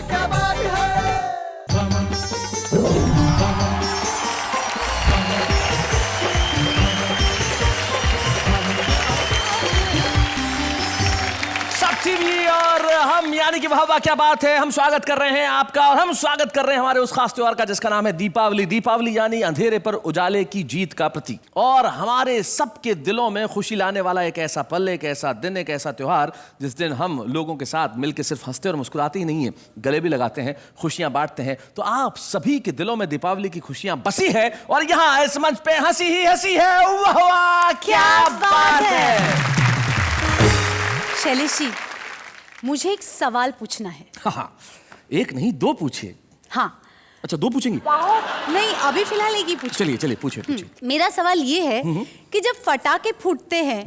क्या बात है। टीवी और हम यानी कि वाह क्या बात है। हम स्वागत कर रहे हैं आपका और हम स्वागत कर रहे हैं हमारे उस खास त्योहार का जिसका नाम है दीपावली। दीपावली यानी अंधेरे पर उजाले की जीत का प्रतीक और हमारे सबके दिलों में खुशी लाने वाला एक ऐसा पल, एक ऐसा दिन, एक ऐसा त्योहार जिस दिन हम लोगों के साथ मिलकर सिर्फ हंसते और मुस्कुराते ही नहीं है, गले भी लगाते हैं, खुशियां बांटते हैं। तो आप सभी के दिलों में दीपावली की खुशियां बसी है और यहाँ इस मंच पे हंसी ही हंसी है। वाह क्या बात है। शैलेश जी, मुझे एक सवाल पूछना है। हाँ, एक नहीं दो पूछिए। हाँ। अच्छा, दो पूछेंगी? नहीं, अभी फिलहाल एक ही पूछिए। चलिए चलिए पूछिए। मेरा सवाल ये है कि जब पटाखे फूटते हैं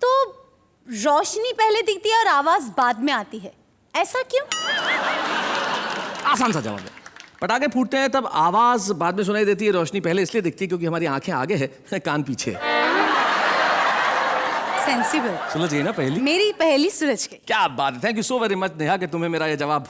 तो रोशनी पहले दिखती है और आवाज बाद में आती है, ऐसा क्यों? आसान सा जवाब है। पटाखे फूटते हैं तब आवाज बाद में सुनाई देती है, रोशनी पहले इसलिए दिखती है क्योंकि हमारी आंखें आगे है, कान पीछे। सेंसिबल सुलझ गई ना पहली? मेरी पहली सुलझ गई। क्या बात है। Thank you so very much Neha कि तुम्हें मेरा ये जवाब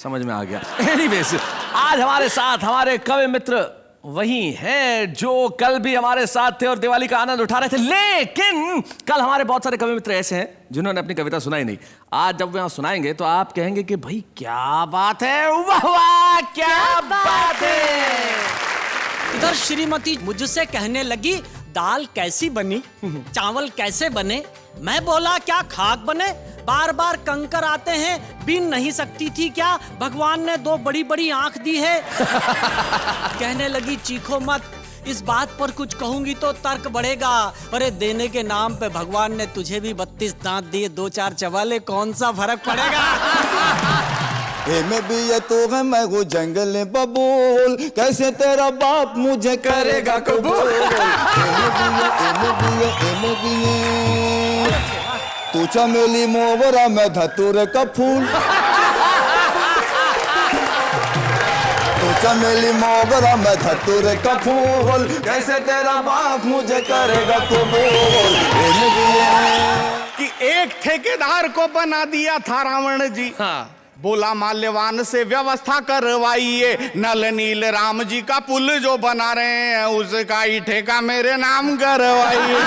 समझ में आ गया। एनीवेज, आज हमारे साथ हमारे कवि मित्र वही हैं जो कल भी हमारे साथ थे और दिवाली का आनंद उठा रहे थे, लेकिन कल हमारे बहुत सारे कवि मित्र ऐसे हैं जिन्होंने अपनी कविता सुनाई नहीं। आज जब वे यहाँ सुनाएंगे तो आप कहेंगे कि भाई क्या बात है, वाह क्या बात है। इधर श्रीमती मुझसे कहने लगी दाल कैसी बनी, चावल कैसे बने। मैं बोला क्या खाक बने, बार बार कंकर आते हैं, बीन नहीं सकती थी क्या, भगवान ने दो बड़ी बड़ी आंख दी है। कहने लगी चीखो मत, इस बात पर कुछ कहूंगी तो तर्क बढ़ेगा। अरे देने के नाम पे भगवान ने तुझे भी 32 दांत दिए, 2-4 चबाले, कौन सा फर्क पड़ेगा। मैं भी ये तो है, मैं वो जंगल बबूल, कैसे तेरा बाप मुझे करेगा कबूल। तू चमेली मोगरा, मैं धतूरे का फूल। तू चमेली मोगरा, मैं धतूरे का फूल, कैसे तेरा बाप मुझे करेगा कबूल। कि एक ठेकेदार को बना दिया था रावण जी। हाँ। बोला माल्यवान से व्यवस्था करवाइए, नल नील राम जी का पुल जो बना रहे हैं उसका ही ठेका मेरे नाम करवाइए।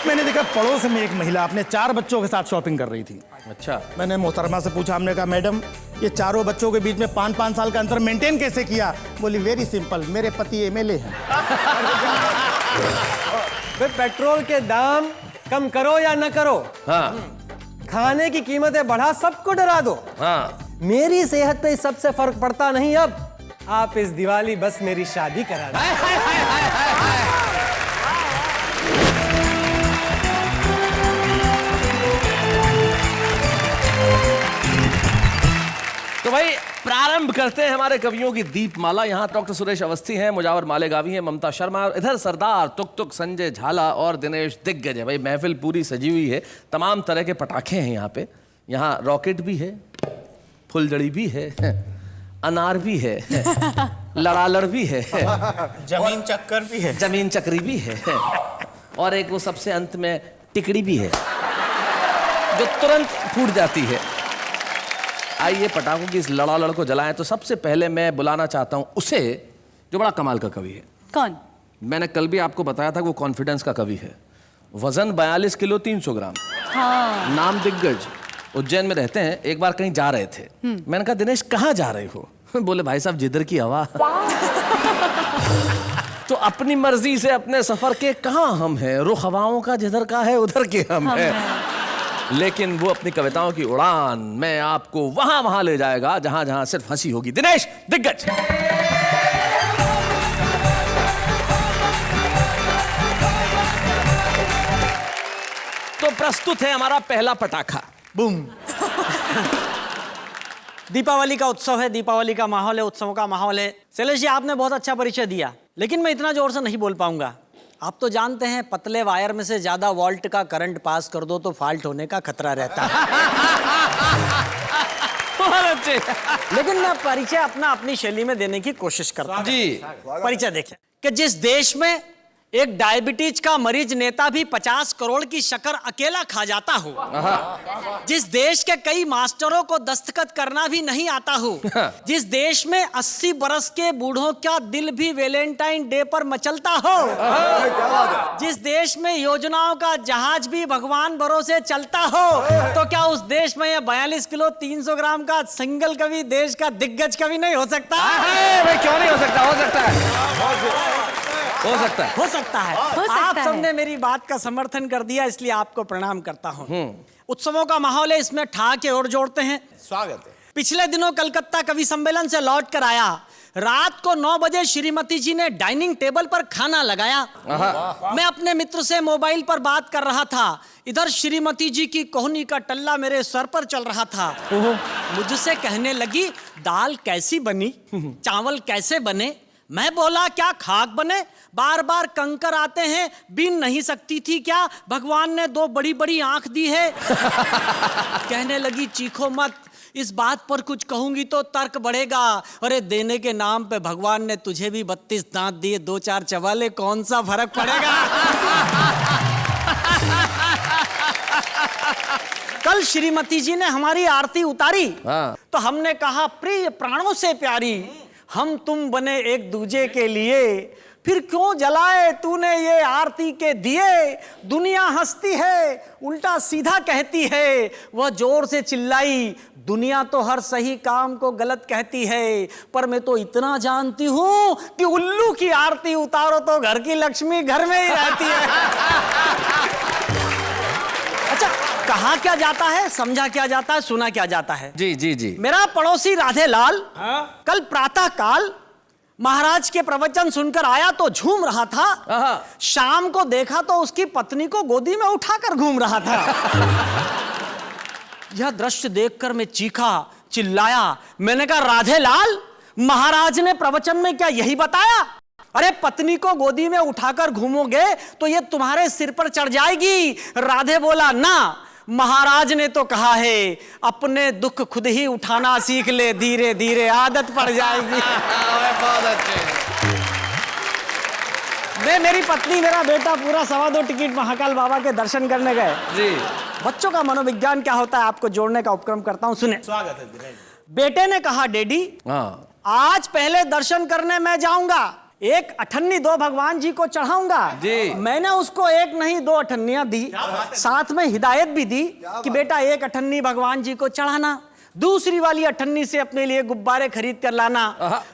मैंने देखा पड़ोस में एक महिला अपने 4 बच्चों के साथ शॉपिंग कर रही थी। अच्छा। मैंने मोहतरमा से पूछा, हमने कहा मैडम ये चारों बच्चों के बीच में 5-5 साल का अंतर मेंटेन कैसे किया? बोली वेरी सिंपल, मेरे पति एमएलए हैं। पेट्रोल के दाम कम करो या न करो, हाँ। खाने की कीमतें बढ़ा सबको डरा दो, हाँ। मेरी सेहत पे इस सबसे फर्क पड़ता नहीं। अब आप इस दिवाली बस मेरी शादी करा दो। तो भाई प्रारंभ करते हैं हमारे कवियों की दीपमाला। यहाँ डॉक्टर सुरेश अवस्थी हैं, मुजावर मालेगावी हैं, ममता शर्मा, इधर सरदार तुक तुक, संजय झाला और दिनेश दिग्गज है। भाई महफिल पूरी सजी हुई है, तमाम तरह के पटाखे हैं यहाँ पे। यहाँ रॉकेट भी है, फुलझड़ी भी है, अनार भी है, लड़ालड़ भी है, जमीन चक्कर भी है, जमीन चक्री भी है और एक वो सबसे अंत में टिकड़ी भी है जो तुरंत फूट जाती है। आइए पटाखों की इस लड़ालड़ को जलाएं। तो सबसे पहले मैं बुलाना चाहता हूं उसे जो बड़ा कमाल का कवि है। कौन? मैंने कल भी आपको बताया था वो कॉन्फिडेंस का कवि है। वजन 42 किलो 300 ग्राम। हाँ। नाम दिग्गज, उज्जैन में रहते हैं। एक बार कहीं जा रहे थे, मैंने कहा दिनेश कहाँ जा रहे हो? बोले भाई साहब जिधर की हवा। तो अपनी मर्जी से अपने सफर के कहाँ हम हैं, रुख हवाओं का जिधर का है उधर के हम हैं। लेकिन वो अपनी कविताओं की उड़ान में आपको वहां वहां ले जाएगा जहां जहां सिर्फ हंसी होगी। दिनेश दिग्गज। तो प्रस्तुत है हमारा पहला पटाखा। बूम। दीपावली का उत्सव है, दीपावली का माहौल है, उत्सवों का माहौल है। शैलेश जी आपने बहुत अच्छा परिचय दिया, लेकिन मैं इतना जोर से नहीं बोल पाऊंगा। आप तो जानते हैं पतले वायर में से ज्यादा वोल्ट का करंट पास कर दो तो फॉल्ट होने का खतरा रहता है। बहुत अच्छे। लेकिन मैं परिचय अपनी शैली में देने की कोशिश करता हूं। जी। परिचय देखें कि जिस देश में एक डायबिटीज का मरीज नेता भी 50 करोड़ की शक्कर अकेला खा जाता हो, जिस देश के कई मास्टरों को दस्तखत करना भी नहीं आता हो, जिस देश में 80 बरस के बूढ़ों का दिल भी वैलेंटाइन डे पर मचलता हो, जिस देश में योजनाओं का जहाज भी भगवान भरोसे चलता हो, तो क्या उस देश में ये 42 किलो 300 ग्राम का सिंगल कभी देश का दिग्गज कभी नहीं हो सकता? भाई क्यों नहीं हो सकता? हो सकता है, हो सकता है, हो सकता है। हो सकता आप है। सबने मेरी बात का समर्थन कर दिया, इसलिए आपको प्रणाम करता हूँ। उत्सवों का माहौल है, इसमें ठहाके और जोड़ते हैं। स्वागत है। पिछले दिनों कलकत्ता कवि सम्मेलन से लौट कर आया। रात को 9 बजे श्रीमती जी ने डाइनिंग टेबल पर खाना लगाया। मैं अपने मित्र से मोबाइल पर बात कर रहा था, इधर श्रीमती जी की कोहनी का टल्ला मेरे सर पर चल रहा था। मुझसे कहने लगी, दाल कैसी बनी, चावल कैसे बने। मैं बोला, क्या खाक बने, बार बार कंकर आते हैं, बीन नहीं सकती थी क्या, भगवान ने 2 बड़ी बड़ी आंख दी है। कहने लगी, चीखो मत, इस बात पर कुछ कहूंगी तो तर्क बढ़ेगा। अरे देने के नाम पे भगवान ने तुझे भी 32 दांत दिए, 2-4 चबाले, कौन सा फर्क पड़ेगा। कल श्रीमती जी ने हमारी आरती उतारी, तो हमने कहा, प्रिय प्राणों से प्यारी, हम तुम बने एक दूजे के लिए, फिर क्यों जलाए तूने ये आरती के दिए। दुनिया हंसती है, उल्टा सीधा कहती है, वह जोर से चिल्लाई, दुनिया तो हर सही काम को गलत कहती है, पर मैं तो इतना जानती हूं कि उल्लू की आरती उतारो तो घर की लक्ष्मी घर में ही रहती है। अच्छा, कहा क्या जाता है, समझा क्या जाता है, सुना क्या जाता है। जी जी जी। मेरा पड़ोसी राधेलाल कल प्रातः काल महाराज के प्रवचन सुनकर आया तो झूम रहा था। शाम को देखा तो उसकी पत्नी को गोदी में उठाकर घूम रहा था। यह दृश्य देखकर मैं चीखा, चिल्लाया। मैंने कहा, राधेलाल, महाराज ने प्रवचन में क्या यही बताया? अरे पत्नी को गोदी में उठाकर घूमोगे तो ये तुम्हारे सिर पर चढ़ जाएगी। राधे बोला, ना, महाराज ने तो कहा है, अपने दुख खुद ही उठाना सीख ले, धीरे धीरे आदत पड़ जाएगी। मैं, मेरी पत्नी, मेरा बेटा पूरा 2.25 टिकट महाकाल बाबा के दर्शन करने गए। जी। बच्चों का मनोविज्ञान क्या होता है आपको जोड़ने का उपक्रम करता हूं, सुने। स्वागत है दिनेश। बेटे ने कहा, डैडी, आज पहले दर्शन करने मैं जाऊंगा, एक अठन्नी 2 भगवान जी को चढ़ाऊंगा। जी। मैंने उसको 1 नहीं 2 अठन्नियां दी, साथ में हिदायत भी दी कि बेटा 1 अठन्नी भगवान जी को चढ़ाना, दूसरी वाली अठन्नी से अपने लिए गुब्बारे खरीद कर लाना।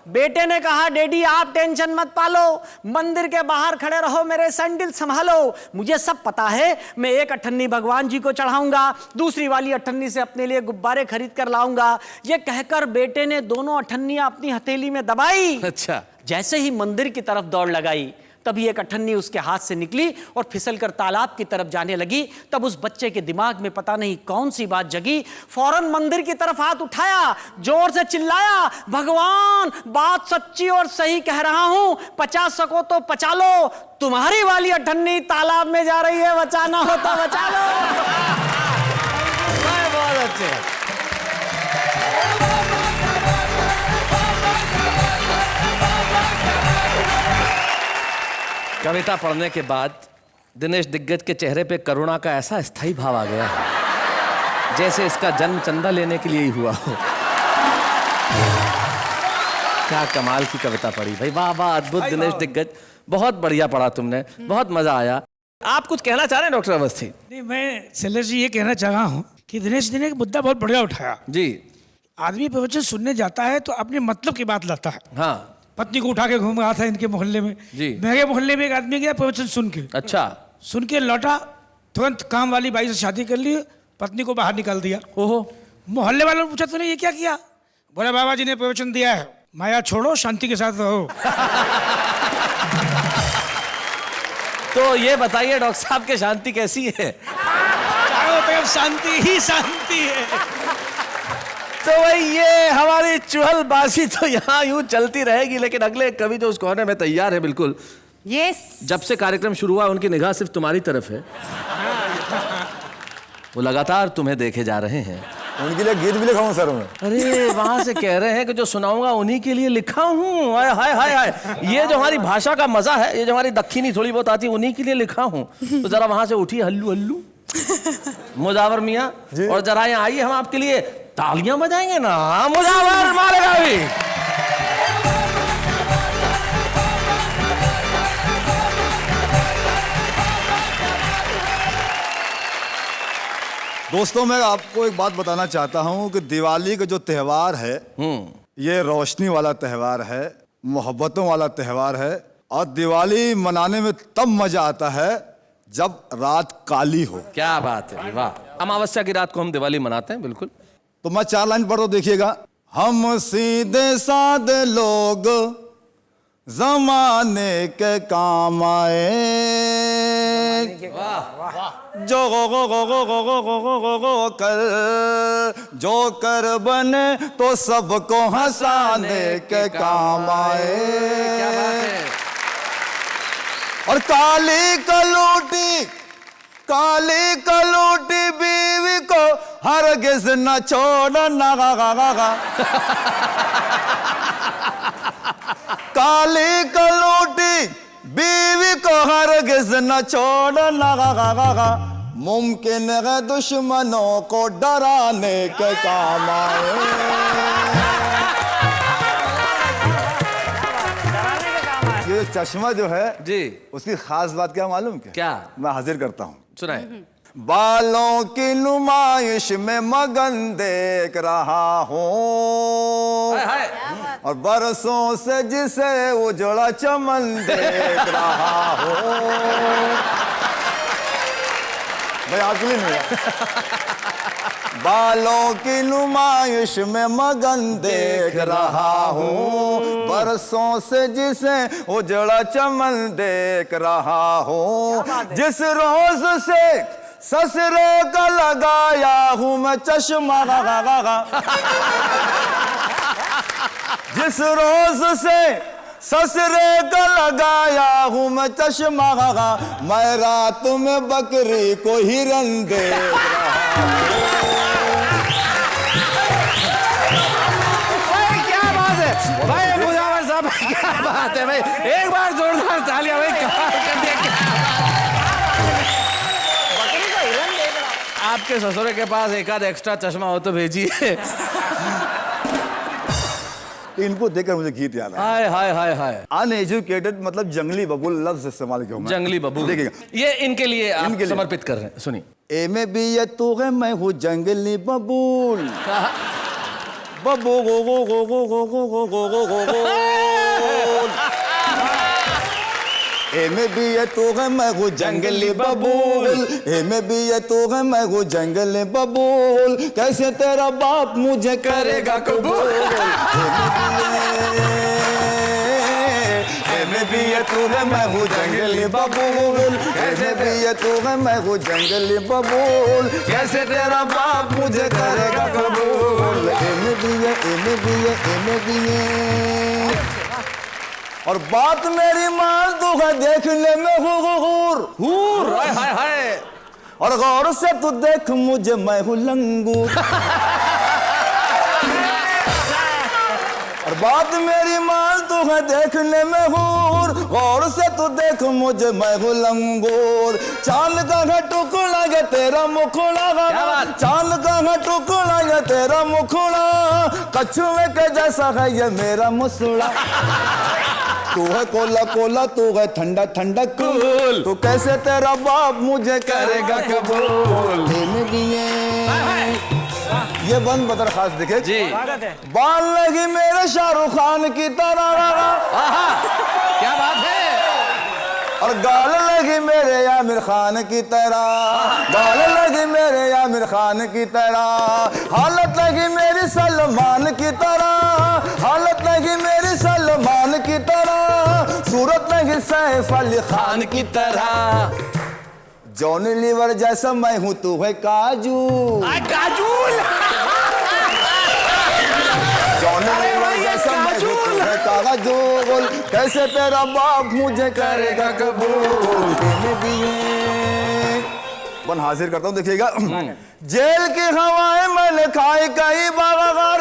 बेटे ने कहा, डैडी आप टेंशन मत पालो, मंदिर के बाहर खड़े रहो, मेरे सैंडल संभालो, मुझे सब पता है, मैं 1 अठन्नी भगवान जी को चढ़ाऊंगा, दूसरी वाली अठन्नी से अपने लिए गुब्बारे खरीद कर लाऊंगा। ये कहकर बेटे ने दोनों अठन्नियां अपनी हथेली में दबाई। अच्छा। जैसे ही मंदिर की तरफ दौड़ लगाई, तभी 1 अठन्नी उसके हाथ से निकली और फिसलकर तालाब की तरफ जाने लगी। तब उस बच्चे के दिमाग में पता नहीं कौन सी बात जगी, फौरन मंदिर की तरफ हाथ उठाया, जोर से चिल्लाया, भगवान, बात सच्ची और सही कह रहा हूं, 50 सको तो बचा लो, तुम्हारी वाली अठन्नी तालाब में जा रही है, बचाना हो तो बचा लो। बहुत अच्छे। कविता पढ़ने के बाद दिनेश दिग्गज के चेहरे पे करुणा का ऐसा स्थायी भाव आ गया है, जैसे इसका जन्म चंदा लेने के लिए ही हुआ हो। क्या कमाल की कविता पढ़ी भाई, वाह वाह, अद्भुत। दिनेश दिग्गज, बहुत बढ़िया पढ़ा तुमने, बहुत मजा आया। आप कुछ कहना चाह रहे हैं डॉक्टर अवस्थी? नहीं, मैं शैलेश जी ये कहना चाह रहा हूँ कि दिनेश जी ने एक मुद्दा बहुत बढ़िया उठाया। जी। आदमी प्रवचन सुनने जाता है तो अपने मतलब की बात लाता है। हाँ। पत्नी को उठा के घूम रहा था इनके मोहल्ले में। जी। मेरे मोहल्ले में एक आदमी गया प्रवचन सुन के। अच्छा। सुन के लौटा, तुरंत काम वाली बाई से शादी कर ली, पत्नी को बाहर निकाल दिया। ओहो। मोहल्ले वालों ने पूछा, तूने ये क्या किया? बोला, बाबा जी ने प्रवचन दिया है, माया छोड़ो, शांति के साथ रहो। तो ये बताइए डॉक्टर साहब के शांति कैसी है? चारों तरफ शांति ही शांति है। तो भाई ये हमारी चुहलबाजी तो यहाँ यूं चलती रहेगी, लेकिन अगले कवि जो उस कोने में तैयार है बिल्कुल। यस। जब से कार्यक्रम शुरू हुआ उनकी निगाह सिर्फ तुम्हारी तरफ है, वो लगातार तुम्हें देखे जा रहे हैं। उनके लिए गीत भी लिखा हूँ सर मैं। अरे वहां से कह रहे हैं कि जो सुनाऊंगा उन्हीं के लिए लिखा हूँ। हाय हाय हाय हाय, ये जो हमारी भाषा का मजा है, ये जो हमारी दक्षिणी थोड़ी बहुत आती है, उन्हीं के लिए लिखा हूँ। तो जरा वहां से उठिए हल्लू हल्लू मुजावर मियाँ, और जरा यहाँ आइए, हम आपके लिए तालियां बजाएंगे ना। मुजावर मारेगा भी। दोस्तों मैं आपको एक बात बताना चाहता हूँ कि दिवाली का जो त्योहार है ये रोशनी वाला त्योहार है, मोहब्बतों वाला त्योहार है, और दिवाली मनाने में तब मजा आता है जब रात काली हो। क्या बात है, वाह। अमावस्या की रात को हम दिवाली मनाते हैं, बिल्कुल। तो मैं 4 लाइन पढ़ दो, देखिएगा। हम सीधे साधे लोग जमाने के काम आए, जो गो कर जो कर बने तो सबको हंसाने के काम आए। क्या बात है। और काली कलूटी बीवी को हरगिज न छोड़ना। काली कलूटी बीवी को हरगिज न छोड़ना, मुमकिन है दुश्मनों को डराने के काम आए। ये चश्मा जो है जी, उसकी खास बात क्या मालूम क्या? मैं हाजिर करता हूँ, सुनाए। बालों की नुमाइश में मगन देख रहा हूँ, और बरसों से जिसे उजड़ा चमन देख रहा हूँ। भाई आपके लिए नहीं बालों की नुमाइश में मगन देख रहा हूँ, बरसों से जिसे उजड़ा चमन देख रहा हूँ। जिस रोज से ससुरे का लगाया हूँ मैं चश्मा, जिस रोज से ससुरे का लगाया हूँ मैं चश्मा, मैं रात में बकरी को हिरन देख रहा हूँ। क्या बात है भाई मुजावर साहब, क्या बात है भाई, एक बार जोरदार तालियां भाई, कमाल कर दिया। आपके ससुरे के पास एक आध एक्स्ट्रा चश्मा हो तो भेजिए। इनको देखकर मुझे गीत याद आया। हाय हाय हाय हाय। अनएजुकेटेड मतलब जंगली बबूल लफ्ज इस्तेमाल किया। जंगली बबूल, देखिएगा, ये इनके लिए आप समर्पित कर रहे हैं, सुनिए। ए में भी ये तू है, मैं हूँ जंगली बबूल, बबू गो गो गो गो गो गो गो गो गो गो गो। ए में भी ये तू है, मैं हूँ जंगली बबूल, ए में भी ये तू है, मैं हूँ जंगली बबूल, कैसे तेरा बाप मुझे करेगा कबूल। ए में भी ये तू है, मैं हूँ जंगली बबूल, कैसे भी ये तू है, मैं हूँ जंगली बबूल, कैसे तेरा बाप मुझे करेगा कबूल। ए में भी ये, ए में भी ये, ए में भी ये। और बात मेरी मान तू है देखने में हूर, हाय हाय हाय। और गौर से तू देख मुझे, मैं हूँ लंगूर। और बात मेरी मान तू है देखने में हूर, गौर से तू देख मुझे, मैं हूँ लंगूर। चांद का है टुकड़ा ये तेरा मुखड़ा, चांद का है टुकड़ा ये तेरा मुखड़ा, कछुए के जैसा है ये मेरा मुसड़ा। तू है कोला कोला, तू है ठंडा ठंडा कूल, तू कैसे तेरा बाप मुझे करेगा कबूल। ये बंद बदर खास दिखे जी, बाल लगी मेरे शाहरुख खान की तरह, क्या बात है। और गाल लगी मेरे आमिर खान की तरह, गाल लगी मेरे आमिर खान की तरह, हालत लगी मेरी सलमान की तरह, हालत लगी मेरी सलमान की तरह, सूरत लगी सैफ अली खान की तरह। जॉनी लीवर जैसा मैं हूँ, तू है काजू, काजूल। जॉनी लीवर जैसा मैं हूँ, तू है काजूल, कैसे तेरा बाप मुझे करेगा कबूल। बन हाजिर करता हूँ, देखिएगा। जेल की हवाएं मैंने खाई कई बार,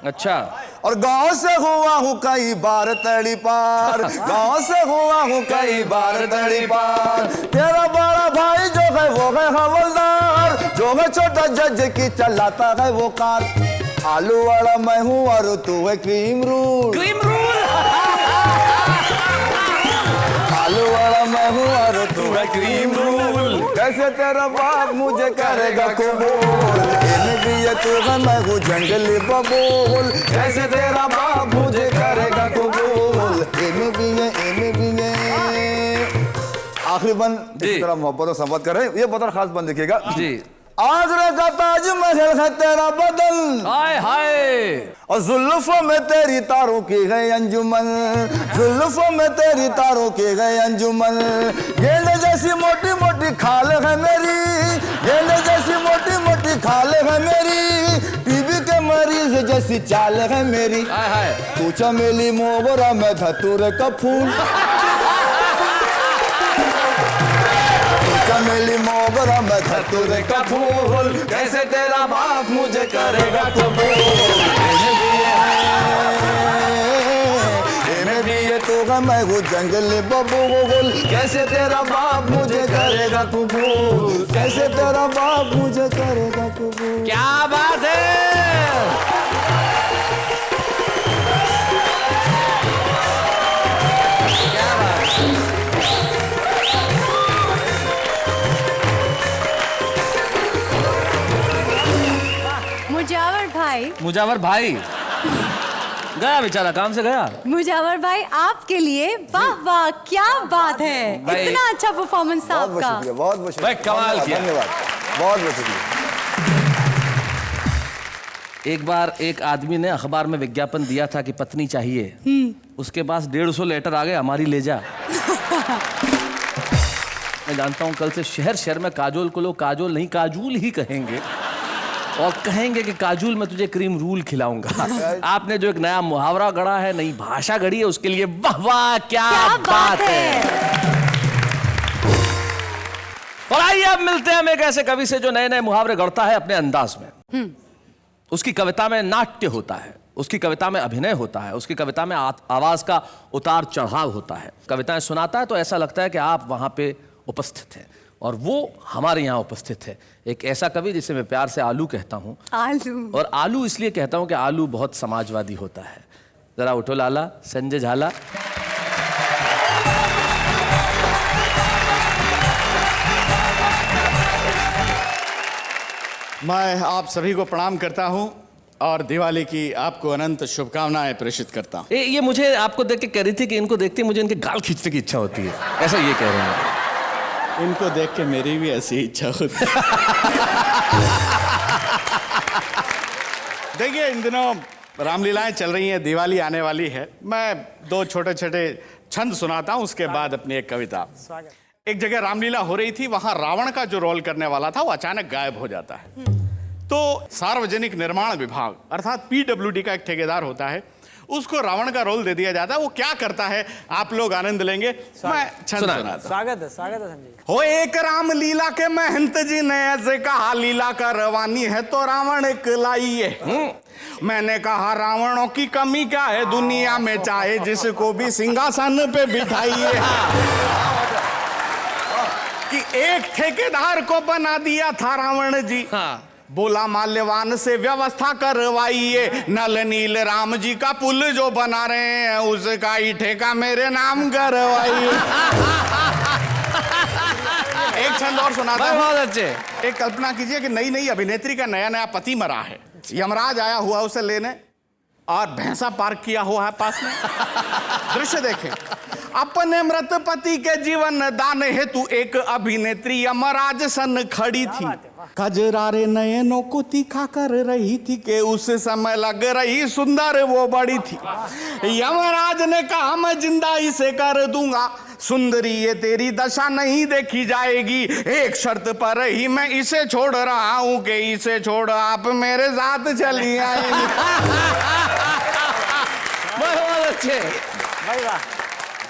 अच्छा। और गांव से हुआ हूँ कई बार तड़ी पार, गांव से हुआ हूँ कई बार तड़ी पार। तेरा बड़ा भाई जो है वो है हवलदार, जो है छोटा जज की चलाता है वो कार। आलू वाला मैं हूँ और तू है क्रीम रूल, क्रीम रूल। आलू वाला मैं हूँ और तू है क्रीम रूल। कैसे तेरा बाप मुझे करेगा कबूल, भी ये तू है मैं हूँ जंगली बबूल। कैसे तेरा बाप मुझे करेगा कबूल, इन्हें भी है। आखिरी बंद इस तरह मोहब्बत और संवाद कर रहे हैं, ये बहुत खास बंद देखिएगा जी। आगरा का ताजमहल है तेरा बदन, हाय हाय। और जुल्फों में तेरी तारों की है अंजुमन, जुल्फों में तेरी तारों की है अंजुमन। गेंद जैसी मोटी मोटी खाल है मेरी, गेंद जैसी मोटी मोटी खाल है मेरी। टीबी के मरीज जैसी चाल है मेरी। हाय हाय। तू चमेली मोगरा मैं धतूरे का फूल, चमेली मोगरा मैं धतूरे का फूल। कैसे तेरा बाप मुझे करेगा कबूल, इन्हें भी ये तू है मैं हूँ जंगली बबूल। कैसे तेरा बाप मुझे करेगा कबूल, कैसे तेरा बाप मुझे करेगा कबूल। क्या बात है। मुजावर भाई गया बेचारा, काम से गया। मुजावर भाई आपके लिए वाह वाह, क्या बात है, इतना अच्छा परफॉर्मेंस था आपका। बहुत बहुत शुक्रिया, कमाल किया, धन्यवाद, बहुत बहुत शुक्रिया। एक बार एक आदमी ने अखबार में विज्ञापन दिया था कि पत्नी चाहिए, उसके पास 150 लेटर आ गए हमारी ले जा। मैं जानता हूं कल से शहर शहर में काजोल को लोग काजोल नहीं काजूल ही कहेंगे, और कहेंगे कि काजूल मैं तुझे क्रीम रूल खिलाऊंगा। आपने जो एक नया मुहावरा गढ़ा है, नई भाषा गढ़ी है, उसके लिए वाह वाह, क्या बात है। और आइए अब मिलते हैं हम एक ऐसे कवि से जो नए नए मुहावरे गढ़ता है अपने अंदाज में। उसकी कविता में नाट्य होता है, उसकी कविता में अभिनय होता है, उसकी कविता में आवाज का उतार चढ़ाव होता है। कविताएं सुनाता है तो ऐसा लगता है कि आप वहां पे उपस्थित हैं, और वो हमारे यहाँ उपस्थित है। एक ऐसा कवि जिसे मैं प्यार से आलू कहता हूँ। आलू। और आलू इसलिए कहता हूँ कि आलू बहुत समाजवादी होता है। जरा उठो लाला, संजय झाला। मैं आप सभी को प्रणाम करता हूं और दिवाली की आपको अनंत शुभकामनाएं प्रेषित करता हूं। ये मुझे आपको देख के कह रही थी कि इनको देखते मुझे इनके गाल खींचने की इच्छा होती है, ऐसा ये कह रहे हैं। इनको देख के मेरी भी ऐसी इच्छा होती है। देखिए, इन दिनों रामलीलाएं चल रही हैं, दिवाली आने वाली है। मैं दो छोटे छोटे छंद सुनाता हूं, उसके बाद अपनी एक कविता। एक जगह रामलीला हो रही थी, वहां रावण का जो रोल करने वाला था वो अचानक गायब हो जाता है। तो सार्वजनिक निर्माण विभाग अर्थात PWD का एक ठेकेदार होता है, उसको रावण का रोल दे दिया जाता है। वो क्या करता है आप लोग आनंद लेंगे। मैं छंद सुनाता। स्वागत है संजय। हो एक राम लीला के महंत जी ने ऐसे कहा, लीला का रवानी है तो रावण एक लाइए। मैंने कहा रावणों की कमी क्या है दुनिया में, चाहे जिसको भी सिंहासन पे बिठाइए। कि एक ठेकेदार को बना दिया था रावण जी। बोला माल्यवान से व्यवस्था करवाइए, नल नील राम जी का पुल जो बना रहे हैं उसका ही ठेका मेरे नाम करवाइए। एक छंद और सुनाता हूं। बहुत अच्छे। एक कल्पना कीजिए कि नई नई अभिनेत्री का नया नया पति मरा है, यमराज आया हुआ उसे लेने, और भैंसा पार्क किया हुआ है पास में। दृश्य देखें, अपने मृत पति के जीवन दान हेतु एक अभिनेत्री यमराज सन खड़ी थी। कजरारे नयनों को तीखा कर रही थी कि उस समय लग रही सुंदर वो बड़ी थी। यमराज ने कहा मैं जिंदा इसे कर दूंगा, सुंदरी ये तेरी दशा नहीं देखी जाएगी, एक शर्त पर ही मैं इसे छोड़ रहा हूं कि इसे छोड़ आप मेरे साथ चली आएंगे। बहुत अच्छे।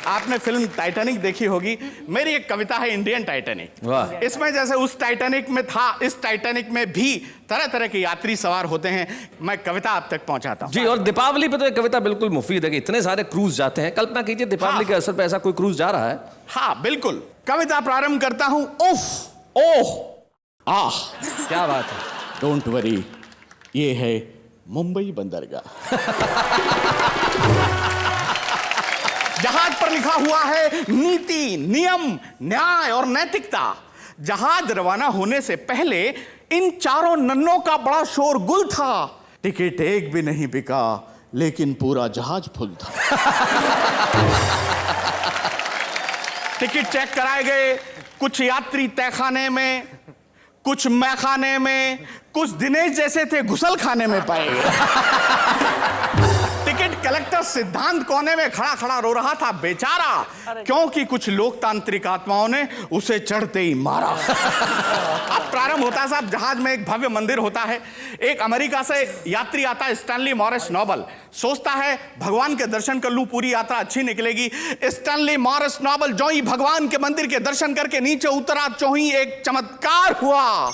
आपने फिल्म टाइटैनिक देखी होगी। मेरी एक कविता है इंडियन टाइटैनिक। वाह। इसमें जैसे उस टाइटैनिक में था, इस टाइटैनिक में भी तरह तरह के यात्री सवार होते हैं। मैं कविता आप तक पहुंचाता हूं। जी, और दीपावली पे तो ये कविता बिल्कुल मुफीद है कि इतने सारे क्रूज जाते हैं। कल्पना कीजिए दीपावली के अवसर पे ऐसा कोई क्रूज जा रहा है। हाँ बिल्कुल, कविता प्रारंभ करता हूं। उफ, ओह, आह, क्या बात है। डोंट वरी, ये है मुंबई बंदरगाह। जहाज पर लिखा हुआ है नीति, नियम, न्याय और नैतिकता। जहाज रवाना होने से पहले इन चारों नन्नों का बड़ा शोरगुल था। टिकट एक भी नहीं बिका, लेकिन पूरा जहाज फुल था। टिकट चेक कराए गए, कुछ यात्री तहखाने में, कुछ मैखाने में, कुछ दिनेश जैसे थे घुसल खाने में पाए गए। टिकट कलेक्टर सिद्धांत कोने में खड़ा खड़ा रो रहा था बेचारा, क्योंकि कुछ लोकतांत्रिक आत्माओं ने उसे चढ़ते ही मारा। अब प्रारंभ होता है साहब, जहाज में एक भव्य मंदिर होता है। एक अमेरिका से यात्री आता है, स्टैनली मॉरिस नोबल। सोचता है भगवान के दर्शन कर लूं, पूरी यात्रा अच्छी निकलेगी। स्टैनली मॉरिस नोबल जो ही भगवान के मंदिर के दर्शन करके नीचे उतरा, जो ही एक चमत्कार हुआ,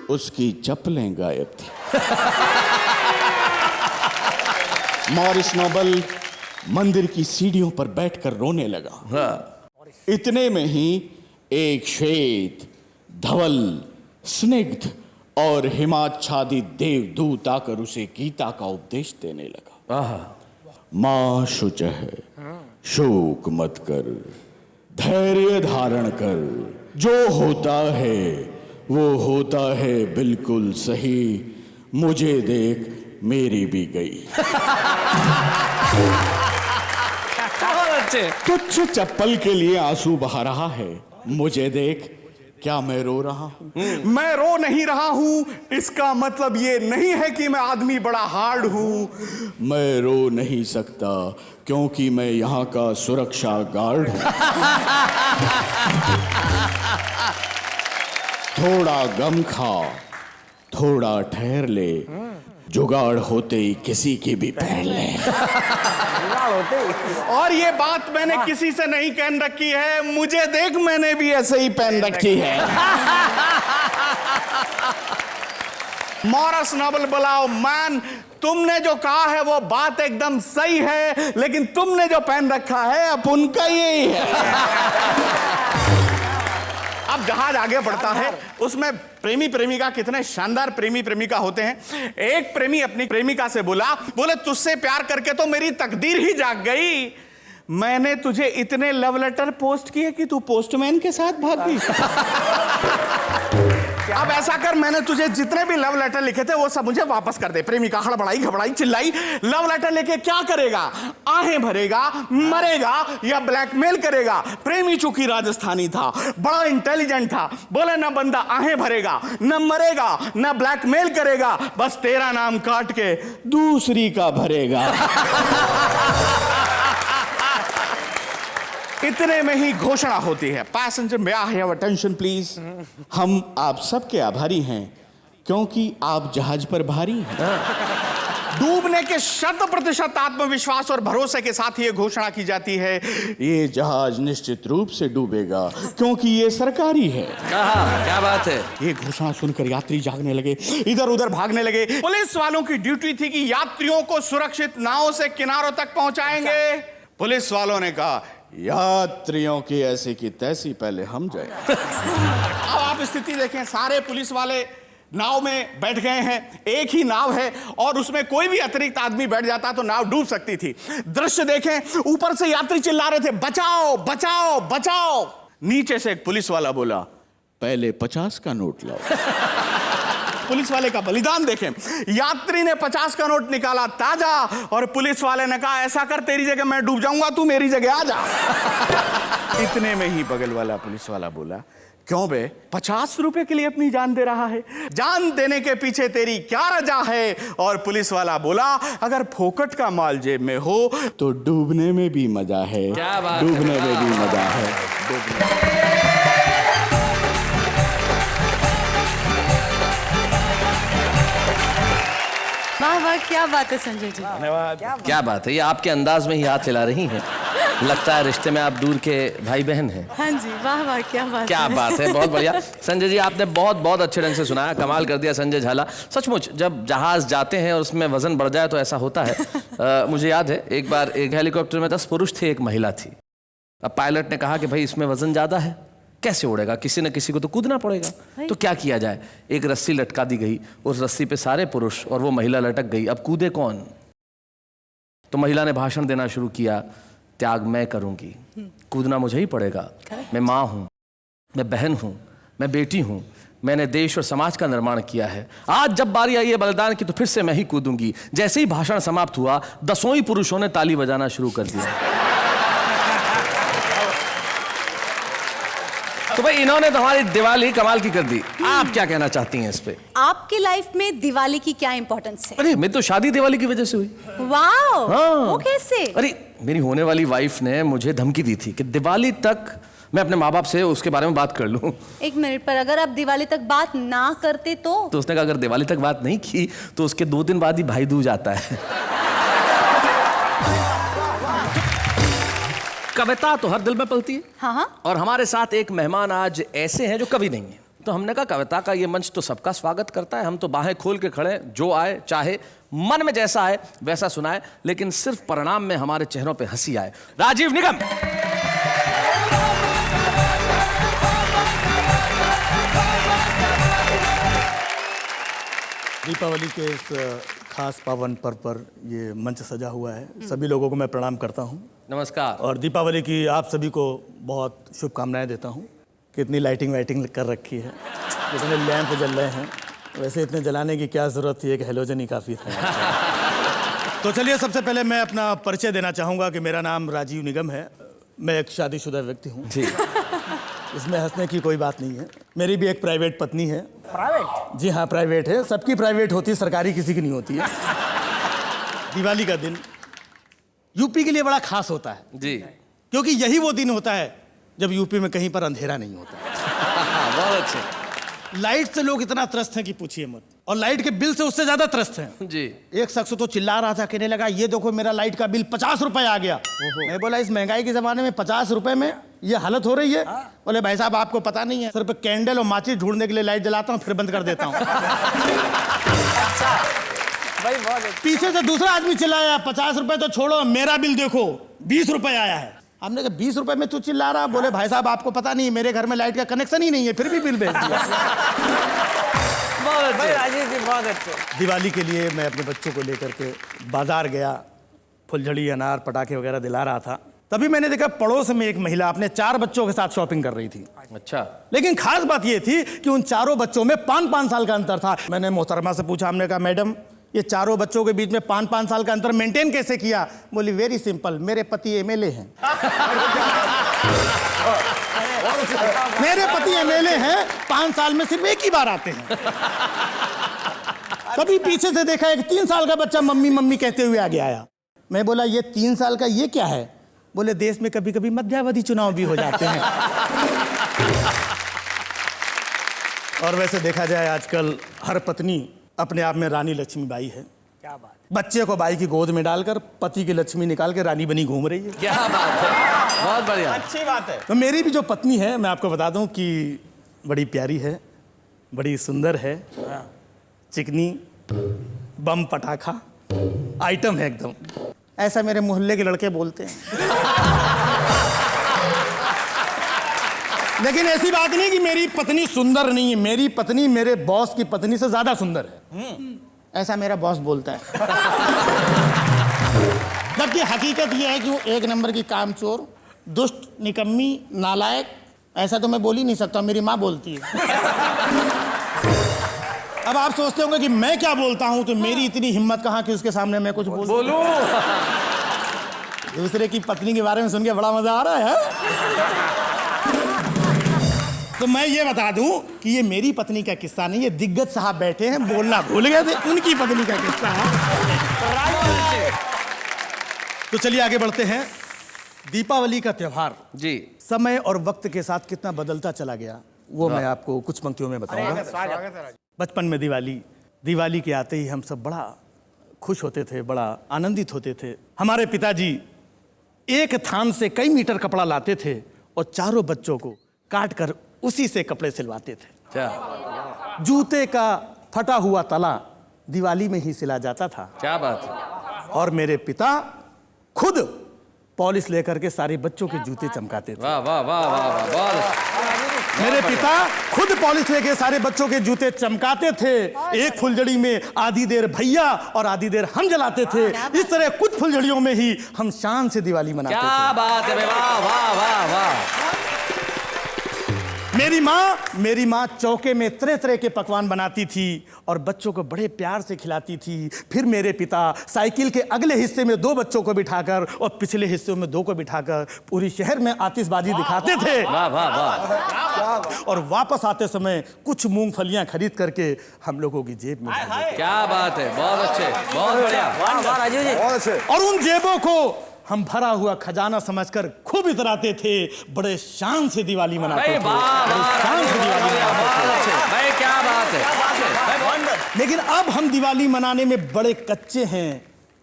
उसकी चप्पलें गायब थी। मॉरिस नोबल मंदिर की सीढ़ियों पर बैठकर रोने लगा। इतने में ही एक श्वेत, धवल, स्निग्ध और हिमाच्छादित देवदूत आकर उसे गीता का उपदेश देने लगा। मां शुचः, शोक मत कर, धैर्य धारण कर, जो होता है वो होता है बिल्कुल सही, मुझे देख मेरी भी गई। बहुत अच्छे। तुच्छ चप्पल के लिए आंसू बहा रहा है, मुझे देख क्या मैं रो रहा हूं? मैं रो नहीं रहा हूं, इसका मतलब ये नहीं है कि मैं आदमी बड़ा हार्ड हूं। मैं रो नहीं सकता क्योंकि मैं यहां का सुरक्षा गार्ड हूं। थोड़ा गम खा, थोड़ा ठहर ले, जुगाड़ होते ही किसी की भी पहन ले। और ये बात मैंने किसी से नहीं कहन रखी है, मुझे देख मैंने भी ऐसे ही पहन रखी है। मॉरिस नोबल बुलाओ, मैन तुमने जो कहा है वो बात एकदम सही है, लेकिन तुमने जो पहन रखा है अब उनका यही है। अब जहाज आगे बढ़ता है, उसमें प्रेमी प्रेमिका, कितने शानदार प्रेमी प्रेमिका होते हैं। एक प्रेमी अपनी प्रेमिका से बोले तुझसे प्यार करके तो मेरी तकदीर ही जाग गई। मैंने तुझे इतने लव लेटर पोस्ट किए कि तू पोस्टमैन के साथ भाग गई। अब ऐसा कर, मैंने तुझे जितने भी लव लेटर लिखे थे वो सब मुझे वापस कर दे। प्रेमिका हड़बड़ाई, घबराई, चिल्लाई, लव लेटर लेके क्या करेगा? आहें भरेगा, मरेगा या ब्लैकमेल करेगा? प्रेमी चूंकि राजस्थानी था, बड़ा इंटेलिजेंट था, बोले ना बंदा आहें भरेगा, न मरेगा, न ब्लैकमेल करेगा, बस तेरा नाम काट के दूसरी का भरेगा। इतने में ही घोषणा होती है, passenger may I have attention please. हम आप सबके आभारी हैं क्योंकि आप जहाज पर भारी हैं। डूबने के 100% आत्मविश्वास और भरोसे के साथ ये घोषणा की जाती है, ये जहाज निश्चित रूप से डूबेगा क्योंकि ये सरकारी है। क्या बात है। ये घोषणा सुनकर यात्री जागने लगे, इधर उधर भागने लगे। पुलिस वालों की ड्यूटी थी कि यात्रियों को सुरक्षित नाव से किनारों तक पहुंचाएंगे। पुलिस वालों ने कहा यात्रियों की ऐसी की तैसी पहले हम जाए। अब आप स्थिति देखें, सारे पुलिस वाले नाव में बैठ गए हैं, एक ही नाव है और उसमें कोई भी अतिरिक्त आदमी बैठ जाता तो नाव डूब सकती थी। दृश्य देखें, ऊपर से यात्री चिल्ला रहे थे बचाओ बचाओ बचाओ। नीचे से एक पुलिस वाला बोला पहले 50 का नोट लाओ। पुलिस वाले का बलिदान देखें, यात्री ने 50 का नोट निकाला ताजा और पुलिस वाले ने कहा ऐसा कर, तेरी जगह मैं डूब जाऊंगा, तू मेरी जगह आ जा। इतने में ही बगल वाला पुलिस वाला बोला क्यों बे, 50 रुपए के लिए अपनी जान दे रहा है? जान देने के पीछे तेरी क्या रजा है? और पुलिस वाला बोला अगर फोकट का माल जेब में हो तो डूबने में भी मजा है। क्या बात, डूबने में भी मजा है। वाह वाह, क्या बात है संजय जी। क्या बात है, ये आपके अंदाज में ही हाथ हिला रही हैं। लगता है रिश्ते में आप दूर के भाई बहन हैं। हाँ जी, वाह वाह, क्या बात क्या बात है, बहुत बढ़िया। संजय जी आपने बहुत बहुत अच्छे ढंग से सुनाया, कमाल कर दिया संजय झाला। सचमुच जब जहाज जाते हैं और उसमें वजन बढ़ जाए तो ऐसा होता है। मुझे याद है एक बार एक हेलीकॉप्टर में 10 पुरुष थे, एक महिला थी। अब पायलट ने कहा कि भाई इसमें वजन ज्यादा है, कैसे उड़ेगा, किसी न किसी को तो कूदना पड़ेगा। तो क्या किया जाए, एक रस्सी लटका दी गई, उस रस्सी पे सारे पुरुष और वो महिला लटक गई। अब कूदे कौन? तो महिला ने भाषण देना शुरू किया, त्याग मैं करूंगी, कूदना मुझे ही पड़ेगा। मैं माँ हूं, मैं बहन हूं, मैं बेटी हूं, मैंने देश और समाज का निर्माण किया है। आज जब बारी आई है बलिदान की तो फिर से मैं ही कूदूंगी। जैसे ही भाषण समाप्त हुआ 10 ही पुरुषों ने ताली बजाना शुरू कर दिया। तो भाई इन्होंने तो हमारी दिवाली कमाल की कर दी। आप क्या कहना चाहती हैं इस पे? आपकी लाइफ में दिवाली की क्या इंपॉर्टेंस है? अरे मैं तो शादी दिवाली की वजह से हुई। वाओ, हाँ। वो कैसे? अरे मेरी होने वाली वाइफ ने मुझे धमकी दी थी कि दिवाली तक मैं अपने माँ बाप से उसके बारे में बात कर लूं। एक मिनट, पर अगर आप दिवाली तक बात ना करते तो उसने कहा अगर दिवाली तक बात नहीं की तो उसके 2 दिन बाद ही भाई दूज आता है। कविता तो हर दिल में पलती है। हाँ हाँ। और हमारे साथ एक मेहमान आज ऐसे हैं जो कवि नहीं है। तो हमने कहा कविता का ये मंच तो सबका स्वागत करता है, हम तो बाहें खोल के खड़े, जो आए चाहे मन में जैसा आए वैसा सुनाए, लेकिन सिर्फ परिणाम में हमारे चेहरों पे हंसी आए। राजीव निगम। दीपावली के इस खास पावन पर्व पर ये मंच सजा हुआ है। सभी लोगों को मैं प्रणाम करता हूँ। नमस्कार। और दीपावली की आप सभी को बहुत शुभकामनाएं देता हूँ। कितनी लाइटिंग वाइटिंग कर रखी है, कितने लैंप जल रहे हैं। वैसे इतने जलाने की क्या ज़रूरत थी, एक हेलोजन ही काफ़ी था। तो चलिए सबसे पहले मैं अपना परिचय देना चाहूँगा कि मेरा नाम राजीव निगम है। मैं एक शादीशुदा व्यक्ति हूँ जी। इसमें हंसने की कोई बात नहीं है। मेरी भी एक प्राइवेट पत्नी है। प्राइवेट? जी हाँ, प्राइवेट है। सबकी प्राइवेट होती है, सरकारी किसी की नहीं होती है। दिवाली का दिन यूपी के लिए बड़ा खास होता है जी, क्योंकि यही वो दिन होता है जब यूपी में कहीं पर अंधेरा नहीं होता। बहुत अच्छे। लाइट से लोग इतना त्रस्त हैं कि पूछिए मत, और लाइट के बिल से उससे ज्यादा त्रस्त हैं। जी। एक शख्स तो चिल्ला रहा था, कहने लगा ये देखो मेरा लाइट का बिल 50 रुपए आ गया। मैं बोला इस महंगाई के जमाने में 50 रुपए में ये हालत हो रही है? बोले भाई साहब आपको पता नहीं है, सिर्फ कैंडल और माचिस ढूंढने के लिए लाइट जलाता हूँ फिर बंद कर देता हूँ। पीछे से दूसरा आदमी चिल्लाया 50 रुपए तो छोड़ो, मेरा बिल देखो 20 रुपए आया है। हमने कहा 20 रुपए में तू चिल्ला रहा? बोले भाई साहब आपको पता नहीं, मेरे घर में लाइट का कनेक्शन ही नहीं है, फिर भी बिल भेज दिया। भाई राजीव जी बहुत अच्छे। दिवाली के लिए मैं अपने बच्चों को लेकर के बाजार गया, फुलझड़ी अनार पटाखे वगैरह दिला रहा था। तभी मैंने देखा पड़ोस में एक महिला अपने 4 बच्चों के साथ शॉपिंग कर रही थी। अच्छा। लेकिन खास बात यह थी कि उन 4 बच्चों में 5-5 साल का अंतर था। मैंने मोहतरमा से पूछा, हमने कहा मैडम ये 4 बच्चों के बीच में 5-5 साल का अंतर मेंटेन कैसे किया? बोली वेरी सिंपल, मेरे पति एमएलए हैं। मेरे पति एमएलए हैं, 5 साल में सिर्फ एक ही बार आते हैं। तभी पीछे से देखा एक 3 साल का बच्चा मम्मी मम्मी कहते हुए आगे आया। मैं बोला ये 3 साल का ये क्या है? बोले देश में कभी कभी मध्यावधि चुनाव भी हो जाते हैं। और वैसे देखा जाए आजकल हर पत्नी अपने आप में रानी लक्ष्मीबाई है। क्या बात है। बच्चे को बाई की गोद में डालकर पति की लक्ष्मी निकाल के रानी बनी घूम रही है। क्या बात है, बहुत बढ़िया। अच्छी बात है। तो मेरी भी जो पत्नी है, मैं आपको बता दूं कि बड़ी प्यारी है, बड़ी सुंदर है, चिकनी, बम पटाखा आइटम है एकदम। ऐसा मेरे मोहल्ले के लड़के बोलते हैं। लेकिन ऐसी बात नहीं कि मेरी पत्नी सुंदर नहीं है। मेरी पत्नी मेरे बॉस की पत्नी से ज्यादा सुंदर है, ऐसा मेरा बॉस बोलता है। जबकि हकीकत यह है कि वो 1 नंबर की कामचोर, दुष्ट, निकम्मी, नालायक, ऐसा तो मैं बोल ही नहीं सकता, मेरी माँ बोलती है। अब आप सोचते होंगे कि मैं क्या बोलता हूं, तो मेरी इतनी हिम्मत कहां कि उसके सामने मैं कुछ बोलूं। दूसरे की पत्नी के बारे में सुन के बड़ा मजा आ रहा है। तो मैं ये बता दूं कि ये मेरी पत्नी का किस्सा नहीं, ये दिग्गज साहब बैठे हैं, बोलना भूल गए थे, उनकी पत्नी का किस्सा है। तो चलिए आगे बढ़ते हैं। दीपावली का त्योहार जी समय और वक्त के साथ कितना बदलता चला गया, वो मैं आपको कुछ पंक्तियों में बताऊंगा। बचपन में दिवाली के आते ही हम सब बड़ा खुश होते थे, बड़ा आनंदित होते थे। हमारे पिताजी एक थान से कई मीटर कपड़ा लाते थे और चारों बच्चों को काट कर उसी से कपड़े सिलवाते थे। क्या जूते का फटा हुआ तला दिवाली में ही सिला जाता था। क्या बात है। और मेरे पिता खुद पॉलिश लेकर के सारे बच्चों के जूते चमकाते थे। वाह वाह वाह वाह वाह, बहुत मेरे पिता खुद पॉलिश लेके सारे बच्चों के जूते चमकाते थे। एक फुलझड़ी में आधी देर भैया और आधी देर हम जलाते थे। इस तरह कुछ फुलझड़ियों में ही हम शान से दिवाली मनाते थे। क्या बात है, वाह वाह वाह वाह। मेरी माँ चौके में तरह तरह के पकवान बनाती थी और बच्चों को बड़े प्यार से खिलाती थी। फिर मेरे पिता साइकिल के अगले हिस्से में 2 बच्चों को बिठाकर और पिछले हिस्से में 2 को बिठाकर पूरी शहर में आतिशबाजी दिखाते थे। वाह वाह वाह। और वापस आते समय कुछ मूंगफलियां खरीद करके हम लोगों की जेब में डाल देते। क्या बात है, बहुत अच्छे, बहुत बढ़िया। बहुत अच्छे। और उन जेबों को हम भरा हुआ खजाना समझकर खूब इतराते थे। बड़े शान से दिवाली मनाते थे। बड़े शान से दिवाली मनाते थे। भाई क्या बात है। लेकिन अब हम दिवाली मनाने में बड़े कच्चे हैं,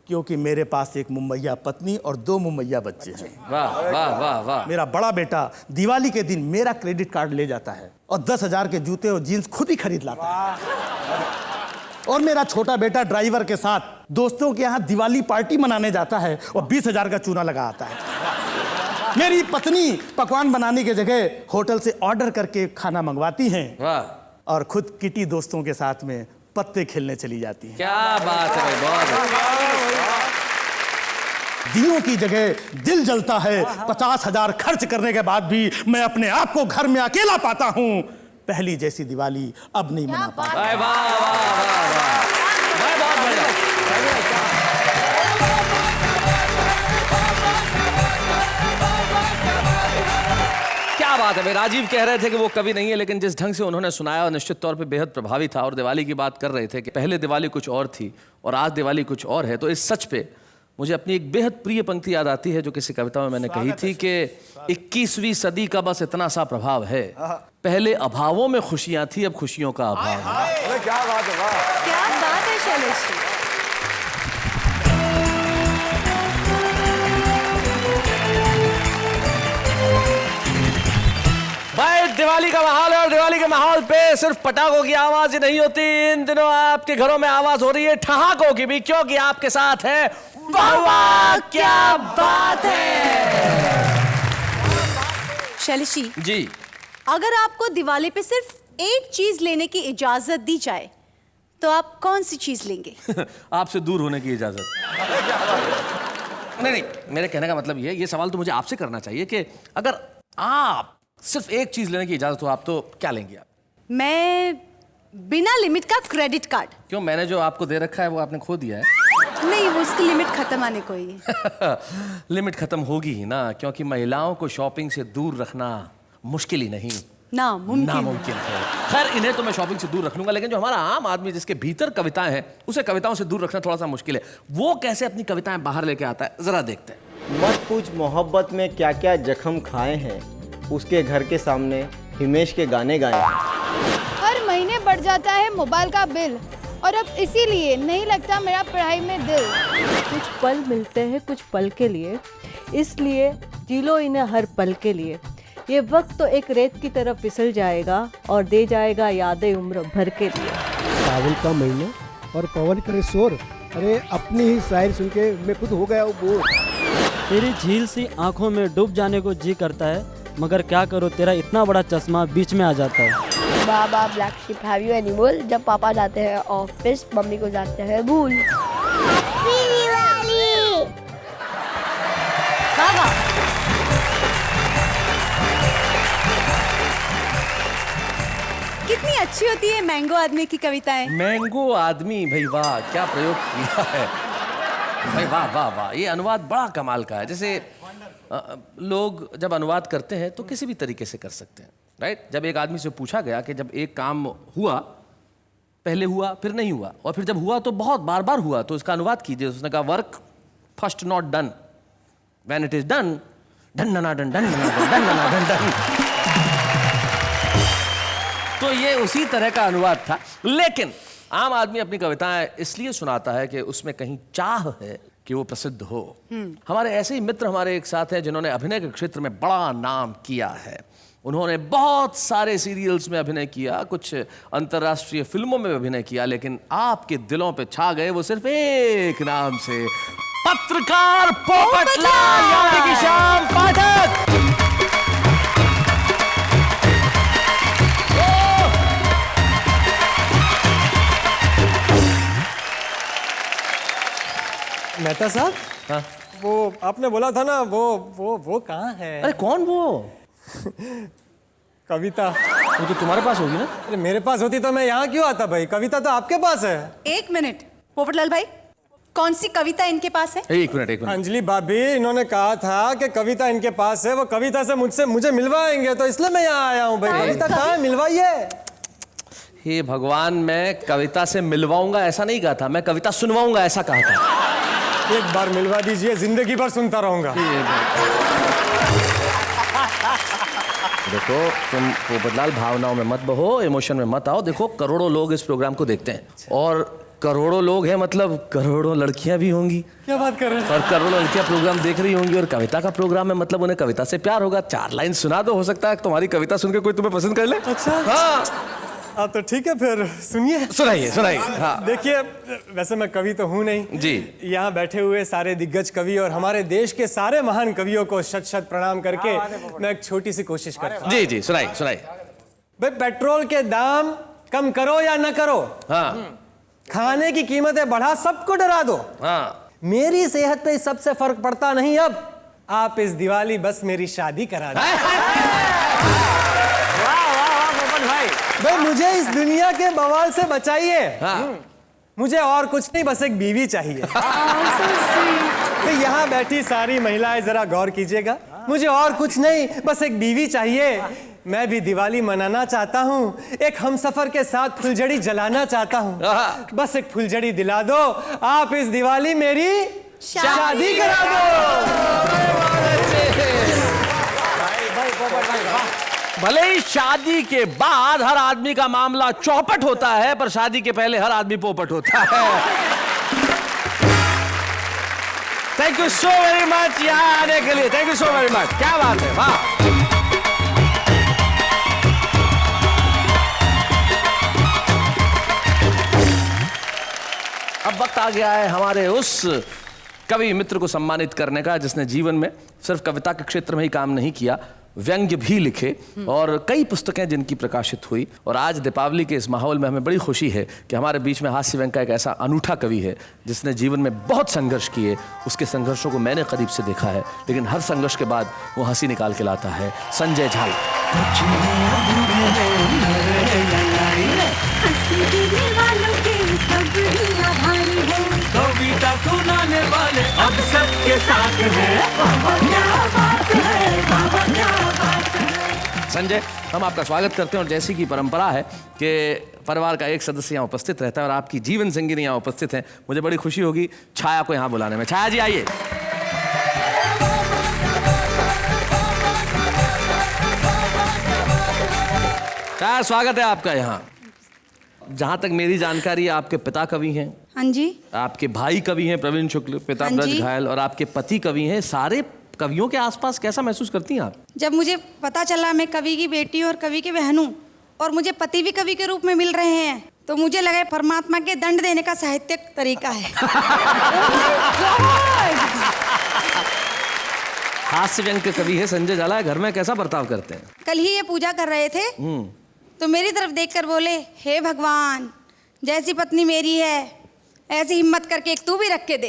क्योंकि मेरे पास एक मुम्मैया पत्नी और 2 मुम्मैया बच्चे हैं। वाह वाह वाह वाह। मेरा बड़ा बेटा दिवाली के दिन मेरा क्रेडिट कार्ड ले जाता है और 10,000 के जूते और जीन्स खुद ही खरीद लाता है। और मेरा छोटा बेटा ड्राइवर के साथ दोस्तों के यहाँ दिवाली पार्टी मनाने जाता है और 20,000 का चूना लगा आता है। मेरी पत्नी पकवान बनाने की जगह होटल से ऑर्डर करके खाना मंगवाती हैं। वाह। और खुद किटी दोस्तों के साथ में पत्ते खेलने चली जाती हैं। क्या बात है भाई, बहुत। दियों की जगह दिल जलता है। 50,000 खर्च करने के बाद भी मैं अपने आप को घर में अकेला पाता हूँ। पहली जैसी दिवाली अब नहीं मना पाता। वाह वाह वाह वाह, बहुत बढ़िया। क्या बात है भाई। राजीव कह रहे थे कि वो कवि नहीं है, लेकिन जिस ढंग से उन्होंने सुनाया निश्चित तौर पे बेहद प्रभावी था। और दिवाली की बात कर रहे थे कि पहले दिवाली कुछ और थी और आज दिवाली कुछ और है। तो इस सच पे मुझे अपनी एक बेहद प्रिय पंक्ति याद आती है जो किसी कविता में मैंने कही थी कि 21वीं सदी का बस इतना सा प्रभाव है, पहले अभावों में खुशियां थी, अब खुशियों का अभाव है। अरे क्या बात है, वाह। क्या बात है शैलेश जी। भाई दिवाली का माहौल है और दिवाली के माहौल पे सिर्फ पटाखों की आवाज ही नहीं होती। इन दिनों आपके घरों में आवाज हो रही है ठहाकों की भी, क्योंकि आपके साथ है वाह वाह क्या बात है। शैलेश जी, अगर आपको दिवाली पे सिर्फ एक चीज लेने की इजाजत दी जाए तो आप कौन सी चीज लेंगे? आपसे दूर होने की इजाजत। नहीं, मेरे कहने का मतलब ये सवाल तो मुझे आपसे करना चाहिए कि अगर आप सिर्फ एक चीज लेने की इजाजत हो, आप तो क्या लेंगे आप? मैं बिना लिमिट का क्रेडिट कार्ड। क्यों, मैंने जो आपको दे रखा है वो आपने खो दिया है? नहीं, वो उसकी लिमिट खत्म आने को ही है। लिमिट खत्म होगी ही ना, क्योंकि महिलाओं को शॉपिंग से दूर रखना मुश्किल ही नहीं, नामुमकिन है। खैर, इन्हें तो मैं शॉपिंग से दूर रख लूंगा, लेकिन जो हमारा आम आदमी जिसके भीतर कविताएं हैं उसे कविताओं से दूर रखना थोड़ा सा मुश्किल है। वो कैसे अपनी कविताएं बाहर लेके आता है, जरा देखते हैं। मत पूछ मोहब्बत में क्या क्या जख्म खाए हैं, उसके घर के सामने हिमेश के गाने गाए हैं। हर महीने बढ़ जाता है मोबाइल का बिल और अब इसीलिए नहीं लगता मेरा पढ़ाई में दिल। कुछ पल मिलते हैं कुछ पल के लिए, इसलिए जी लो इन्हें हर पल के लिए। ये वक्त तो एक रेत की तरफ फिसल जाएगा और दे जाएगा यादें उम्र भर के लिए। सावन का महीना और पवन करे शोर, अरे अपनी ही शायरी सुन के मैं खुद हो गया हूँ बोर। तेरी झील सी आंखों में डूब जाने को जी करता है, मगर क्या करो तेरा इतना बड़ा चश्मा बीच में आ जाता है। Baa baa black sheep have you any wool, जब पापा जाते हैं ऑफिस मम्मी को जाते हैं भूल। कितनी अच्छी होती है मैंगो आदमी की कविताएं। मैंगो आदमी, भाई वाह क्या प्रयोग किया है भाई, वाह वाह वाह। ये अनुवाद बड़ा कमाल का है। जैसे लोग जब अनुवाद करते हैं तो किसी भी तरीके से कर सकते हैं, राइट। जब एक आदमी से पूछा गया कि जब एक काम हुआ, पहले हुआ फिर नहीं हुआ और फिर जब हुआ तो बहुत बार बार हुआ, तो इसका अनुवाद कीजिए। उसने कहा work first not done, when it is done done done done done done done. तो ये उसी तरह का अनुवाद था। लेकिन आम आदमी अपनी कविताएं इसलिए सुनाता है कि उसमें कहीं चाह है कि वो प्रसिद्ध हो। हमारे ऐसे ही मित्र हमारे एक साथ हैं जिन्होंने अभिनय के क्षेत्र में बड़ा नाम किया है। उन्होंने बहुत सारे सीरियल्स में अभिनय किया, कुछ अंतर्राष्ट्रीय फिल्मों में अभिनय किया, लेकिन आपके दिलों पे छा गए वो सिर्फ एक नाम से, पत्रकार पोपटलाल यानी कि श्याम पाठक। मेहता साहब, हाँ? वो आपने बोला था ना, वो कहाँ है? अरे कौन वो? कविता। वो तो तुम्हारे पास होगी ना? अरे मेरे पास होती तो मैं यहाँ क्यों आता भाई? कविता तो आपके पास है। एक मिनट पोपटलाल भाई, कौन सी कविता इनके पास है? एक मिनट। अंजलि भाभी, इन्होंने कहा था कि कविता इनके पास है, वो कविता से मुझे मिलवाएंगे, तो इसलिए मैं यहाँ आया हूँ भाई। कविता कहाँ है? मिलवाइए। हे भगवान, मैं कविता से मिलवाऊंगा ऐसा नहीं कहा था, मैं कविता सुनवाऊंगा ऐसा कहा था। एक बार मिलवा दीजिए, जिंदगी भर सुनता रहूंगा। देखो तुम पोपटलाल भावनाओं में मत बहो, इमोशन में मत आओ। देखो करोड़ों लोग इस प्रोग्राम को देखते हैं और करोड़ों लोग हैं मतलब करोड़ों लड़कियां भी होंगी। क्या बात कर रहे हैं? और करोड़ों लड़कियां प्रोग्राम देख रही होंगी और कविता का प्रोग्राम है मतलब उन्हें कविता से प्यार होगा। 4 लाइन सुना दो, हो सकता है तुम्हारी कविता सुनकर कोई तुम्हें पसंद कर ले। अच्छा हाँ, तो ठीक है फिर सुनिए। सुनाइए। हाँ। देखिए, वैसे मैं कवि तो हूँ नहीं जी। यहाँ बैठे हुए सारे दिग्गज कवि और हमारे देश के सारे महान कवियों को शत प्रणाम करके मैं एक छोटी सी कोशिश करता हूँ। जी सुनाइए। भाई, पेट्रोल के दाम कम करो या न करो, हाँ, खाने की कीमतें बढ़ा सबको डरा दो, हाँ, मेरी सेहत पे सबसे फर्क पड़ता नहीं। अब आप इस दिवाली बस मेरी शादी करा दो। भाई मुझे इस दुनिया के बवाल से बचाइए। हाँ। मुझे और कुछ नहीं, बस एक बीवी चाहिए। तो यहाँ बैठी सारी महिलाएं जरा गौर कीजिएगा, मुझे और कुछ नहीं, बस एक बीवी चाहिए। मैं भी दिवाली मनाना चाहता हूँ, एक हमसफर के साथ फुलझड़ी जलाना चाहता हूँ। बस एक फुलझड़ी दिला दो, आप इस दिवाली मेरी शादी करा दो। भले ही शादी के बाद हर आदमी का मामला चौपट होता है, पर शादी के पहले हर आदमी पोपट होता है। Thank you so very much यहाँ आने के लिए, thank you so very much. क्या बात है, वाह। अब वक्त आ गया है हमारे उस कवि मित्र को सम्मानित करने का जिसने जीवन में सिर्फ कविता के क्षेत्र में ही काम नहीं किया, व्यंग्य भी लिखे और कई पुस्तकें जिनकी प्रकाशित हुई। और आज दीपावली के इस माहौल में हमें बड़ी खुशी है कि हमारे बीच में हास्य व्यंग्य का एक ऐसा अनूठा कवि है जिसने जीवन में बहुत संघर्ष किए। उसके संघर्षों को मैंने करीब से देखा है, लेकिन हर संघर्ष के बाद वो हंसी निकाल के लाता है। संजय झाल। कविता सुनाने वाले अब सबके साथ हैं। संजय, हम आपका स्वागत करते हैं और जैसी की परंपरा है कि परिवार का एक सदस्य यहाँ उपस्थित रहता है और आपकी जीवन संगिनी यहाँ उपस्थित हैं, मुझे बड़ी खुशी होगी छाया को यहाँ बुलाने में। छाया जी आइए। छाया, स्वागत है आपका यहाँ। जहाँ तक मेरी जानकारी है आपके पिता कवि हैं। हाँ जी। आपके भाई कवि हैं प्रवीण शुक्ल, पिता हाँ ब्रज जी। घायल, और आपके पति कवि हैं। सारे कवियों के आसपास कैसा महसूस करती हैं आप? जब मुझे पता चला मैं कवि की बेटी और कवि की बहन हूँ और मुझे पति भी कवि के रूप में मिल रहे हैं, तो मुझे लगा परमात्मा के दंड देने का साहित्यिक तरीका है। हास्य व्यंग्य के कवि है संजय झाला, घर में कैसा बर्ताव करते हैं? कल ही ये पूजा कर रहे थे तो मेरी तरफ देखकर बोले, हे भगवान, जैसी पत्नी मेरी है ऐसी हिम्मत करके एक तू भी रख के दे।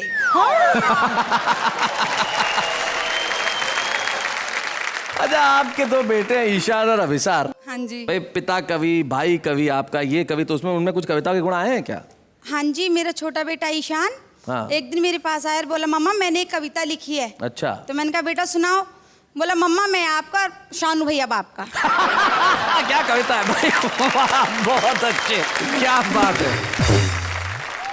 अच्छा, आपके दो बेटे हैं ईशान और अभिसार। हाँ जी। भाई पिता कवि, भाई कवि, आपका ये कवि, तो उसमें उनमें कुछ कविता के गुण आए हैं क्या? हाँ जी, मेरा छोटा बेटा ईशान एक दिन मेरे पास आया और बोला, मम्मा मैंने एक कविता लिखी है। अच्छा। तो मैंने कहा बेटा सुनाओ। बोला, मम्मा मैं आपका, शानू भैया बाप का। क्या कविता है भाई, बहुत अच्छे, क्या बात है।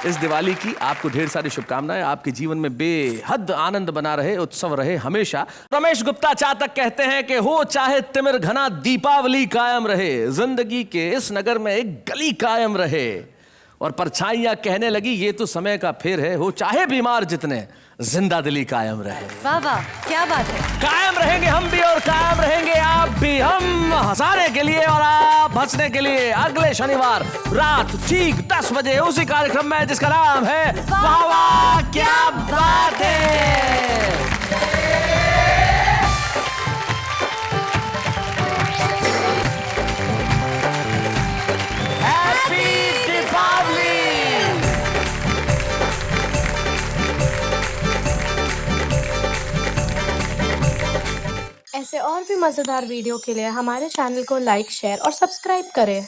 इस दिवाली की आपको ढेर सारी शुभकामनाएं, आपके जीवन में बेहद आनंद बना रहे, उत्सव रहे हमेशा। रमेश गुप्ता चातक कहते हैं कि हो चाहे तिमिर घना, दीपावली कायम रहे, जिंदगी के इस नगर में एक गली कायम रहे। और परछाइयां कहने लगी ये तो समय का फेर है, हो चाहे बीमार जितने, जिंदा दिली कायम रहे। वाह वाह, क्या बात है। कायम रहेंगे हम भी और कायम रहेंगे आप भी, हम हंसाने के लिए और आप हंसने के लिए। अगले शनिवार रात ठीक 10 बजे उसी कार्यक्रम में जिसका नाम है वाह वाह क्या बात है। ऐसे और भी मज़ेदार वीडियो के लिए हमारे चैनल को लाइक, शेयर और सब्सक्राइब करें।